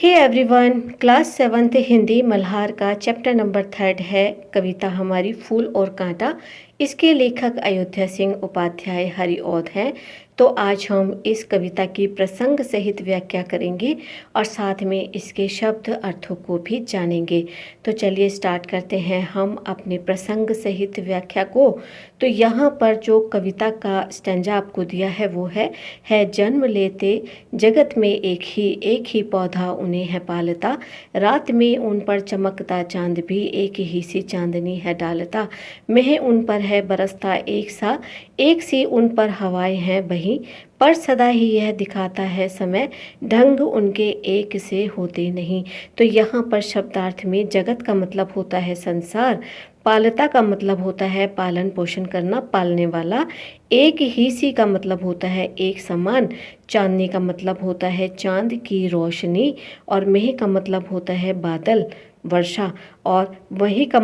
हे everyone, class 7th Hindi Malhar का chapter number 3 है कविता हमारी फूल और कांटा। इसके लेखक अयोध्या सिंह उपाध्याय हरिऔध हैं। तो आज हम इस कविता की प्रसंग सहित व्याख्या करेंगे और साथ में इसके शब्द अर्थों को भी जानेंगे। तो चलिए स्टार्ट करते हैं हम अपने प्रसंग सहित व्याख्या को। तो यहाँ पर जो कविता का स्टैंजा आपको दिया है वो है जन्म लेते जगत में एक ही पौधा उन्हें है पालता, रात में उन पर चमकता चांद भी एक ही सी चांदनी है डालता, मेह उन पर है बरसता एक सी उन पर हवाएं हैं बही, पर सदा ही यह दिखाता है समय ढंग उनके एक से होते नहीं। तो यहाँ पर शब्दार्थ में जगत का मतलब होता है संसार, पालता का मतलब होता है पालन पोषण करना, पालने वाला, एक ही सी का मतलब होता है एक समान, चांदनी का मतलब होता है चांद की रोशनी, और मेह का मतलब होता है बादल वर्षा, और वही का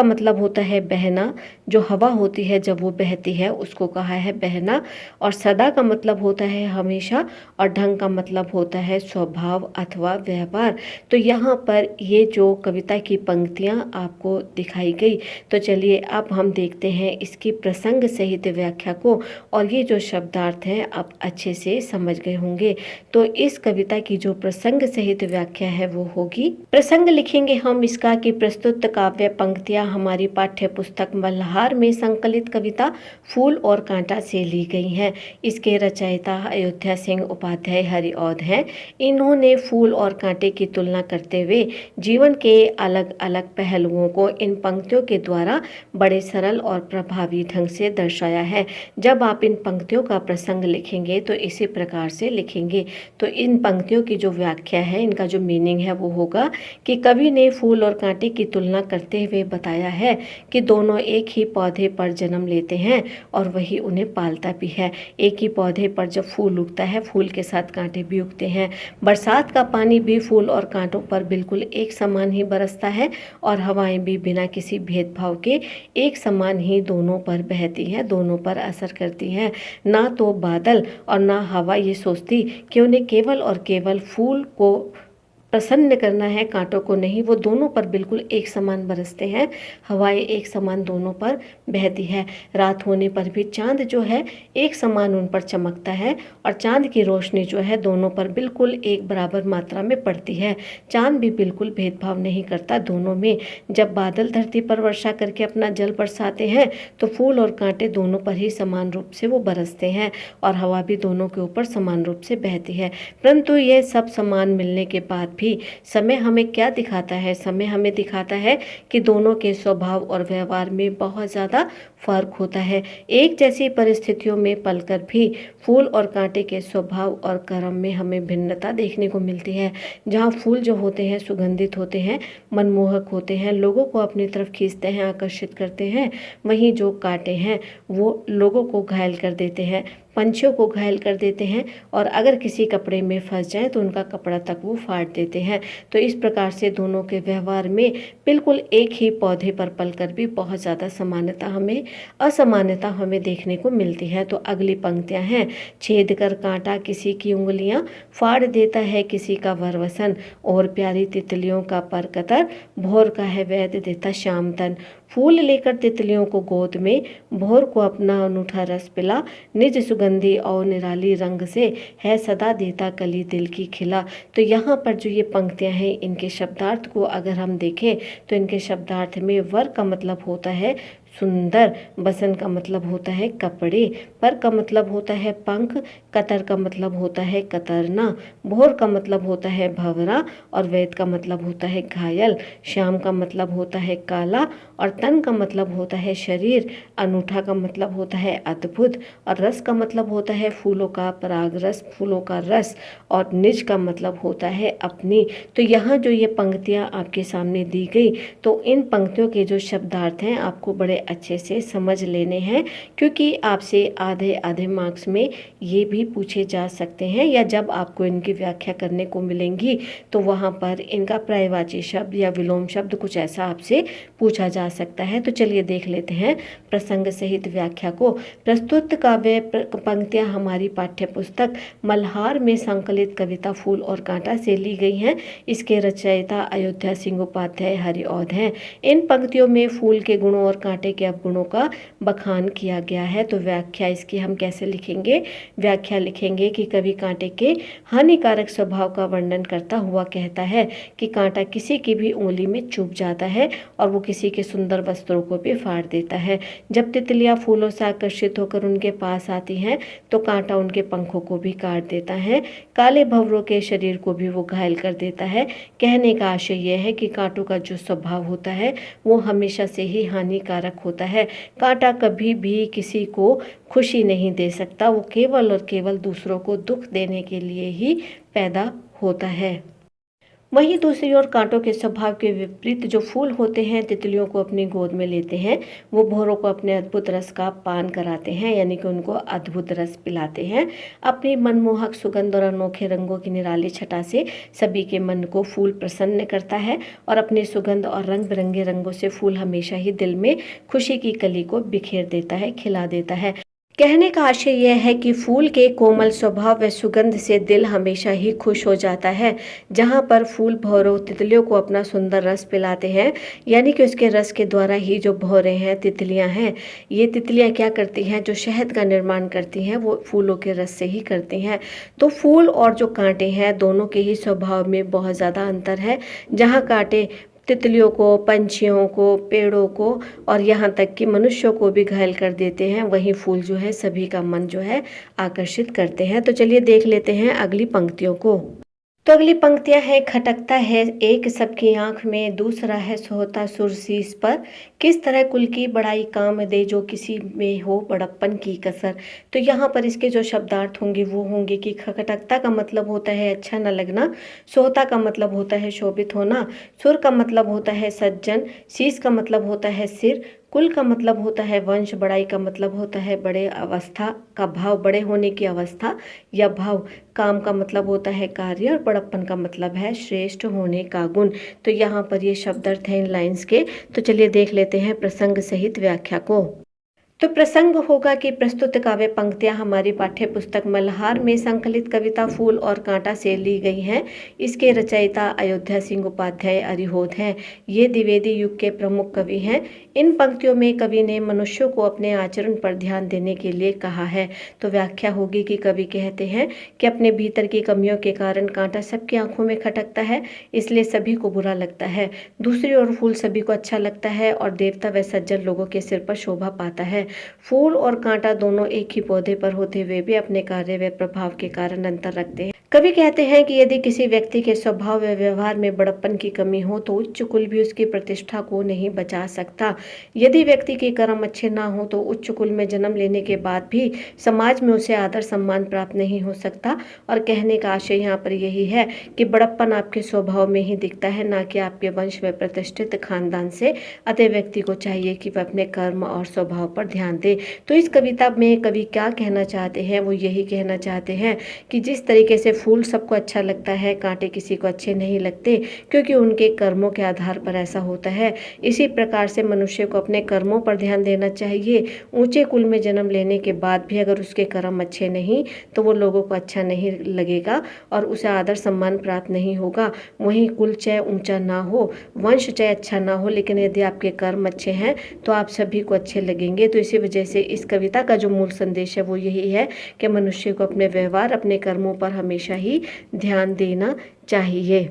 मतलब होता है बहना। जो हवा होती है जब वो बहती है उसको कहा है बहना। और सदा का मतलब होता है हमेशा, और ढंग का मतलब होता है स्वभाव अथवा व्यवहार। तो यहाँ पर ये जो कविता की पंक्तियाँ आपको दिखाई गई, तो चलिए अब हम देखते हैं इसकी प्रसंग सहित व्याख्या को। और ये जो शब्दार्थ हैं आप अच्छे से समझ गए होंगे। तो इस कविता की जो प्रसंग सहित व्याख्या है वो होगी, प्रसंग लिखेंगे हम इसका कि प्रस्तुत काव्य पंक्तियां हमारी पाठ्य पुस्तक मल्हार में संकलित कविता फूल और कांटा से ली गई हैं। इसके रचयिता अयोध्या सिंह उपाध्याय हरिऔध हैं। इन्होंने फूल और कांटे की तुलना करते हुए जीवन के अलग अलग पहलुओं को इन पंक्तियों के द्वारा बड़े सरल और प्रभावी ढंग से दर्शाया है। जब आप इन पंक्तियों का प्रसंग लिखेंगे तो इसी प्रकार से लिखेंगे। तो इन पंक्तियों की जो व्याख्या है, इनका जो मीनिंग है वो होगा कि कवि ने फूल और कांटे की तुलना करते हुए बताया है कि दोनों एक ही पौधे पर जन्म लेते हैं और वही उन्हें पालता भी है। एक ही पौधे पर जब फूल उगता है, फूल के साथ कांटे भी उगते हैं। बरसात का पानी भी फूल और कांटों पर बिल्कुल एक समान ही बरसता है, और हवाएं भी बिना किसी भेदभाव के एक समान ही दोनों पर बहती हैं, दोनों पर असर करती हैं। ना तो बादल और ना हवा ये सोचती कि उन्हें केवल और केवल फूल को प्रसन्न करना है, कांटों को नहीं। वो दोनों पर बिल्कुल एक समान बरसते हैं, हवाएं एक समान दोनों पर बहती है। रात होने पर भी चांद जो है एक समान उन पर चमकता है, और चांद की रोशनी जो है दोनों पर बिल्कुल एक बराबर मात्रा में पड़ती है। चांद भी बिल्कुल भेदभाव नहीं करता दोनों में। जब बादल धरती पर वर्षा करके अपना जल बरसाते हैं तो फूल और कांटे दोनों पर ही समान रूप से वो बरसते हैं, और हवा भी दोनों के ऊपर समान रूप से बहती है। परंतु ये सब समान मिलने के बाद भी समय हमें क्या दिखाता है? समय हमें दिखाता है कि दोनों के स्वभाव और व्यवहार में बहुत ज़्यादा फर्क होता है। एक जैसी परिस्थितियों में पलकर भी फूल और कांटे के स्वभाव और कर्म में हमें भिन्नता देखने को मिलती है। जहाँ फूल जो होते हैं सुगंधित होते हैं, मनमोहक होते हैं, लोगों को अपनी तरफ खींचते हैं, आकर्षित करते हैं, वहीं जो कांटे हैं वो लोगों को घायल कर देते हैं, पंछियों को घायल कर देते हैं, और अगर किसी कपड़े में फंस जाए तो उनका कपड़ा तक वो फाड़ देते हैं। तो इस प्रकार से दोनों के व्यवहार में बिल्कुल एक ही पौधे पर पलकर भी बहुत ज़्यादा असमानता हमें देखने को मिलती है। तो अगली पंक्तियां हैं, छेद कर कांटा किसी की उंगलियां, फाड़ देता है किसी का वरवसन, और प्यारी तितलियों का पर कतर, भोर का है वैद देता शाम तन। फूल लेकर तितलियों को गोद में, भोर को अपना अनूठा रस पिला, निज सुगंधी और निराली रंग से है सदा देता कली दिल की खिला। तो यहाँ पर जो ये पंक्तियाँ हैं, इनके शब्दार्थ को अगर हम देखें तो इनके शब्दार्थ में वर का मतलब होता है सुंदर, बसन का मतलब होता है कपड़े, पर का मतलब होता है पंख, कतर का मतलब होता है कतरना, भोर का मतलब होता है भंवरा, और वैद का मतलब होता है घायल, श्याम का मतलब होता है काला, और तन का मतलब होता है शरीर, अनूठा का मतलब होता है अद्भुत, और रस का मतलब होता है फूलों का पराग रस, फूलों का रस, और निज का मतलब होता है अपनी। तो यहाँ जो ये पंक्तियाँ आपके सामने दी गई, तो इन पंक्तियों के जो शब्दार्थ हैं आपको बड़े अच्छे से समझ लेने हैं, क्योंकि आपसे आधे आधे मार्क्स में ये भी पूछे जा सकते हैं, या जब आपको इनकी व्याख्या करने को मिलेंगी तो वहाँ पर इनका पर्यायवाची शब्द या विलोम शब्द कुछ ऐसा आपसे पूछा जा सकता है। तो चलिए देख लेते हैं प्रसंग सहित व्याख्या को। प्रस्तुत काव्य पंक्तियाँ हमारी पाठ्य पुस्तक मल्हार में संकलित कविता फूल और कांटा से ली गई हैं। इसके रचयिता अयोध्या सिंह उपाध्याय हरिऔध हैं। इन पंक्तियों में फूल के गुणों और कांटे के अवगुणों का बखान किया गया है। तो व्याख्या इसकी हम कैसे लिखेंगे? व्याख्या लिखेंगे कि कवि कांटे के हानिकारक स्वभाव का वर्णन करता हुआ कहता है कि कांटा किसी की भी उंगली में चुभ जाता है और वो किसी के सुंदर वस्त्रों को भी फाड़ देता है। जब तितलियां फूलों से आकर्षित होकर उनके पास आती हैं तो कांटा उनके पंखों को भी काट देता है, काले भंवरों के शरीर को भी वो घायल कर देता है। कहने का आशय यह है कि कांटों का जो स्वभाव होता है वो हमेशा से ही हानिकारक होता है। कांटा कभी भी किसी को खुशी नहीं दे सकता, वो केवल और केवल दूसरों को दुख देने के लिए ही पैदा होता है। वहीं दूसरी ओर कांटों के स्वभाव के विपरीत जो फूल होते हैं तितलियों को अपनी गोद में लेते हैं, वो भौरों को अपने अद्भुत रस का पान कराते हैं, यानी कि उनको अद्भुत रस पिलाते हैं। अपनी मनमोहक सुगंध और अनोखे रंगों की निराली छटा से सभी के मन को फूल प्रसन्न करता है और अपनी सुगंध और रंग बिरंगे रंगों से फूल हमेशा ही दिल में खुशी की कली को बिखेर देता है, खिला देता है। कहने का आशय यह है कि फूल के कोमल स्वभाव व सुगंध से दिल हमेशा ही खुश हो जाता है। जहाँ पर फूल भौरों तितलियों को अपना सुंदर रस पिलाते हैं, यानी कि उसके रस के द्वारा ही जो भौरे हैं, तितलियाँ हैं, ये तितलियाँ क्या करती हैं, जो शहद का निर्माण करती हैं वो फूलों के रस से ही करती हैं। तो फूल और जो कांटे हैं दोनों के ही स्वभाव में बहुत ज़्यादा अंतर है। जहाँ कांटे तितलियों को, पंछियों को, पेड़ों को और यहाँ तक कि मनुष्यों को भी घायल कर देते हैं, वहीं फूल जो है सभी का मन जो है आकर्षित करते हैं। तो चलिए देख लेते हैं अगली पंक्तियों को। तो अगली पंक्तियां हैं, खटकता है एक सबकी आंख में, दूसरा है सोहता सुरसीस पर, किस तरह कुल की बड़ाई काम दे जो किसी में हो बड़प्पन की कसर। तो यहाँ पर इसके जो शब्दार्थ होंगे वो होंगे कि खटकता का मतलब होता है अच्छा न लगना, सोहता का मतलब होता है शोभित होना, सुर का मतलब होता है सज्जन, शीस का मतलब होता है सिर, कुल का मतलब होता है वंश, बड़ाई का मतलब होता है बड़े अवस्था का भाव, बड़े होने की अवस्था या भाव, काम का मतलब होता है कार्य और बड़प्पन का मतलब है श्रेष्ठ होने का गुण। तो यहाँ पर ये शब्दार्थ हैं इन लाइंस के। तो चलिए देख लेते हैं प्रसंग सहित व्याख्या को। तो प्रसंग होगा कि प्रस्तुत काव्य पंक्तियां हमारी पाठ्य पुस्तक मल्हार में संकलित कविता फूल और कांटा से ली गई हैं। इसके रचयिता अयोध्या सिंह उपाध्याय हरिऔध हैं। ये द्विवेदी युग के प्रमुख कवि हैं। इन पंक्तियों में कवि ने मनुष्यों को अपने आचरण पर ध्यान देने के लिए कहा है। तो व्याख्या होगी कि कवि कहते हैं कि अपने भीतर की कमियों के कारण कांटा सबकी आंखों में खटकता है, इसलिए सभी को बुरा लगता है। दूसरी ओर फूल सभी को अच्छा लगता है और देवता व सज्जन लोगों के सिर पर शोभा पाता है। फूल और कांटा दोनों एक ही पौधे पर होते हुए भी अपने कार्य व प्रभाव के कारण अंतर रखते हैं। कवि कहते हैं कि यदि किसी व्यक्ति के स्वभाव व व्यवहार में बड़प्पन की कमी हो तो उच्च कुल भी उसकी प्रतिष्ठा को नहीं बचा सकता। यदि व्यक्ति के कर्म अच्छे ना हो तो उच्च कुल में जन्म लेने के बाद भी समाज में उसे आदर सम्मान प्राप्त नहीं हो सकता। और कहने का आशय यहाँ पर यही है कि बड़प्पन आपके स्वभाव में ही दिखता है, ना कि आपके वंश व प्रतिष्ठित खानदान से। अतः व्यक्ति को चाहिए कि वह अपने कर्म और स्वभाव पर ध्यान दे। तो इस कविता में कवि क्या कहना चाहते हैं, वो यही कहना चाहते हैं कि जिस तरीके से फूल सबको अच्छा लगता है, कांटे किसी को अच्छे नहीं लगते क्योंकि उनके कर्मों के आधार पर ऐसा होता है। इसी प्रकार से मनुष्य को अपने कर्मों पर ध्यान देना चाहिए। ऊंचे कुल में जन्म लेने के बाद भी अगर उसके कर्म अच्छे नहीं तो वो लोगों को अच्छा नहीं लगेगा और उसे आदर सम्मान प्राप्त नहीं होगा। वहीं कुल चाहे ऊंचा ना हो, वंश चाहे अच्छा ना हो, लेकिन यदि आपके कर्म अच्छे हैं तो आप सभी को अच्छे लगेंगे। तो इसी वजह से इस कविता का जो मूल संदेश है वो यही है कि मनुष्य को अपने व्यवहार, अपने कर्मों पर हमेशा ही ध्यान देना चाहिए।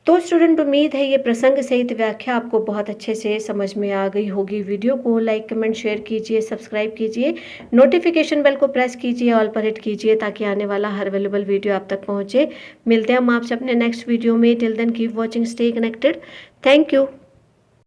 तो स्टूडेंट, उम्मीद है ये प्रसंग सहित व्याख्या आपको बहुत अच्छे से समझ में आ गई होगी। वीडियो को लाइक, कमेंट, शेयर कीजिए, सब्सक्राइब कीजिए, नोटिफिकेशन बेल को प्रेस कीजिए, ऑल पर हिट कीजिए ताकि आने वाला हर अवेलेबल वीडियो आप तक पहुंचे। मिलते हैं हम आपसे अपने नेक्स्ट वीडियो में। Till then keep watching, stay connected. Thank you.